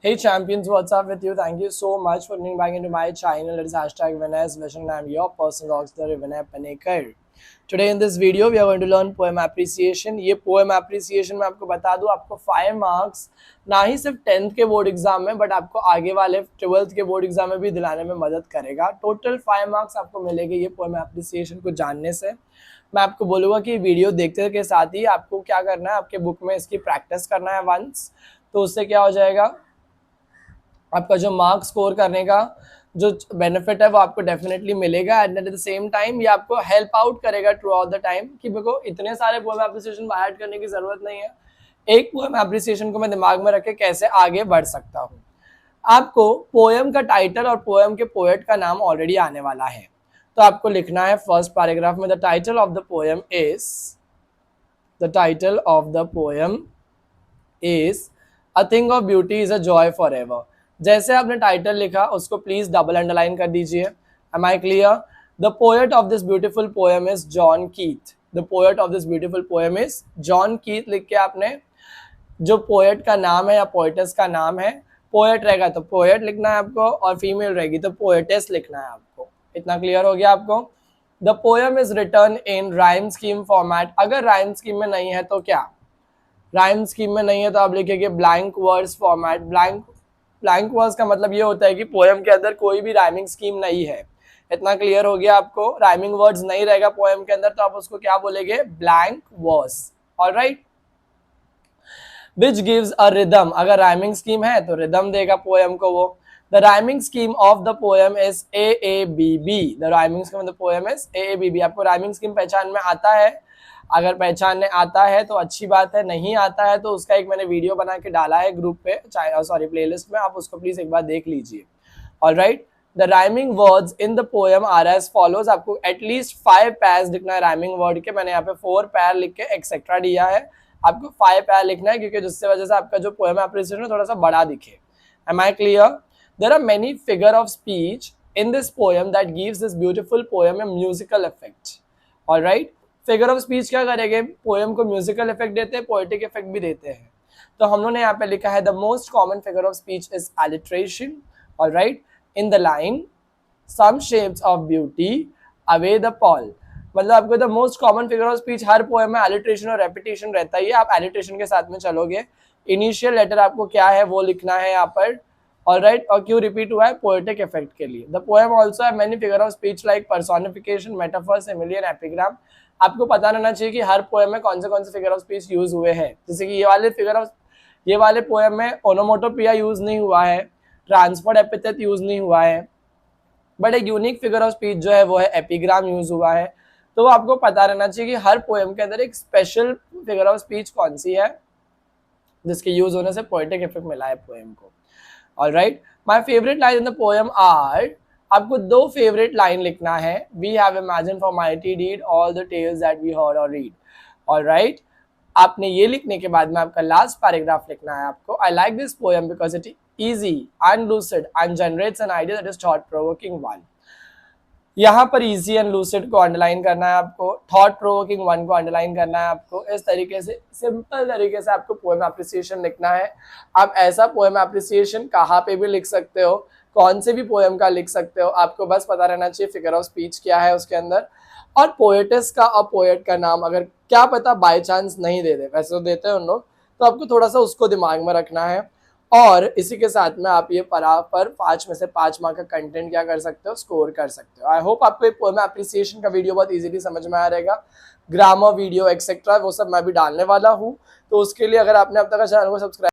Hey champions, what's up with you? Thank you so much for tuning back into my channel. It is hashtag Vinay's Vision and I'm your personal rockstar Vinay Panekar. Today in this video, we are going to learn poem appreciation. ये poem appreciation मैं आपको बता दूं, आपको 5 marks ना ही सिर्फ 10th के board exam में बट आपको आगे वाले 12th के बोर्ड एग्जाम में भी दिलाने में मदद करेगा. टोटल 5 marks आपको मिलेंगे ये poem appreciation को जानने से. मैं आपको बोलूँगा कि वीडियो देखते के साथ ही आपको क्या करना है, आपके बुक में इसकी प्रैक्टिस करना है वंस. तो उससे क्या हो जाएगा, आपका जो मार्क्स स्कोर करने का जो बेनिफिट है वो आपको डेफिनेटली मिलेगा. And at the same time ये आपको हेल्प आउट करेगा थ्रू आउट द टाइम कि मेरे को इतने सारे पोएम एप्रिसिएशन ऐड करने की जरूरत नहीं है. एक पोएम एप्रिसिएशन को मैं दिमाग में रख के कैसे आगे बढ़ सकता हूँ. आपको पोएम का टाइटल और पोएम के पोएट का नाम ऑलरेडी आने वाला है. तो आपको लिखना है फर्स्ट पैराग्राफ में, the title of the poem is a thing of beauty is a joy for ever. जैसे आपने टाइटल लिखा उसको प्लीज डबल अंडरलाइन कर दीजिए. Am I clear? The poet of this beautiful poem is John Keith. The poet of this beautiful poem is John Keith लिख के आपने जो पोएट का नाम है या पोएटस का नाम है, पोएट रहेगा तो पोएट लिखना है आपको और फीमेल रहेगी तो पोएटेस लिखना है आपको. इतना क्लियर हो गया आपको? The poem is return in rhyme scheme format. अगर राइम स्कीम में नहीं है तो क्या, राइम स्कीम में नहीं है तो आप लिखेंगे blank words format. Blank words का मतलब ये होता है कि पोएम के अंदर कोई भी राइमिंग स्कीम नहीं है. इतना क्लियर हो गया आपको? राइमिंग वर्ड्स नहीं रहेगा पोएम के अंदर तो आप उसको क्या बोलेंगे, blank words. Alright. Which gives a rhythm. अगर राइमिंग स्कीम है तो रिदम देगा पोएम को वो. The rhyming scheme of the poem is AABB. The rhyming scheme of the poem is AABB. आपको राइमिंग स्कीम पहचान में आता है? अगर पहचानने आता है तो अच्छी बात है, नहीं आता है तो उसका एक मैंने वीडियो बना के डाला है ग्रुप पे, प्लेलिस्ट में, आप उसको प्लीज एक बार देख लीजिए. Alright. The rhyming words in the poem are as follows. आपको एटलीस्ट 5 पैर्स लिखना है राइमिंग वर्ड के. मैंने यहाँ पे 4 पैर लिख के एक्सेट्रा दिया है, आपको 5 पैर लिखना है क्योंकि जिससे वजह से आपका जो पोएम एप्रिसिएशन थोड़ा सा बड़ा दिखे. Am I clear? There are many figure of speech in this poem that gives this beautiful poem a musical effect. All right. Figure of speech क्या करेंगे, पोएम को म्यूजिकल इफेक्ट देते हैं, पोएटिक इफेक्ट भी देते हैं. तो हम लोगों ने यहाँ पे लिखा है the most common figure of speech is alliteration. Alright. In the line some shapes of beauty away the pall. मतलब आपको the most common figure of speech हर पोएम में एलिट्रेशन और रेपिटेशन रहता ही है. आप एलिट्रेशन के साथ में चलोगे. इनिशियल लेटर आपको क्या है वो लिखना है यहाँ पर. ऑलराइट. और क्यों रिपीट हुआ है, पोएटिक इफेक्ट के लिए. The poem also have many figure of speech like personification, metaphor, simile and epigram. आपको पता रहना चाहिए कि हर पोएम में कौन से फिगर ऑफ स्पीच यूज हुए हैं. जैसे कि ये वाले पोएम में ओनोमोटोपिया यूज नहीं हुआ है, ट्रांसफर्ड एपिथेट यूज नहीं हुआ है, बट एक यूनिक फिगर ऑफ स्पीच जो है वो है एपिग्राम यूज हुआ है. तो आपको पता रहना चाहिए कि हर पोएम के अंदर एक स्पेशल फिगर ऑफ स्पीच कौन सी है जिसके यूज होने से पोएटिक इफेक्ट मिला है पोएम को. Alright. My favourite line in the poem are. आपको 2 फेवरेट लाइन लिखना है. We have imagined for mighty dead all the tales that we heard or read. Alright. आपने ये लिखने के बाद में आपका लास्ट पैराग्राफ लिखना है आपको. I like this poem because it easy and lucid and generates an idea that is thought provoking one. यहाँ पर इजी एंड लूसिड को अंडरलाइन करना है आपको, थॉट प्रोवोकिंग वन को अंडरलाइन करना है आपको. इस तरीके से सिंपल तरीके से आपको पोएम एप्रिसिएशन लिखना है. आप ऐसा पोएम एप्रिसिएशन कहाँ पे भी लिख सकते हो, कौन से भी पोएम का लिख सकते हो. आपको बस पता रहना चाहिए फिगर ऑफ स्पीच क्या है उसके अंदर, और पोएटिस का और पोएट का नाम. अगर क्या पता बाय चांस नहीं दे दे, वैसे तो देते हैं उन लोग, तो आपको थोड़ा सा उसको दिमाग में रखना है. और इसी के साथ में आप ये पर 5 में से 5 मार्क का कंटेंट क्या कर सकते हो, स्कोर कर सकते हो. आई होप आपको ये पोएम एप्रिसिएशन का वीडियो बहुत इजीली समझ में आ रहेगा. ग्रामर वीडियो एक्सेट्रा वो सब मैं भी डालने वाला हूँ. तो उसके लिए अगर आपने अब तक चैनल को सब्सक्राइब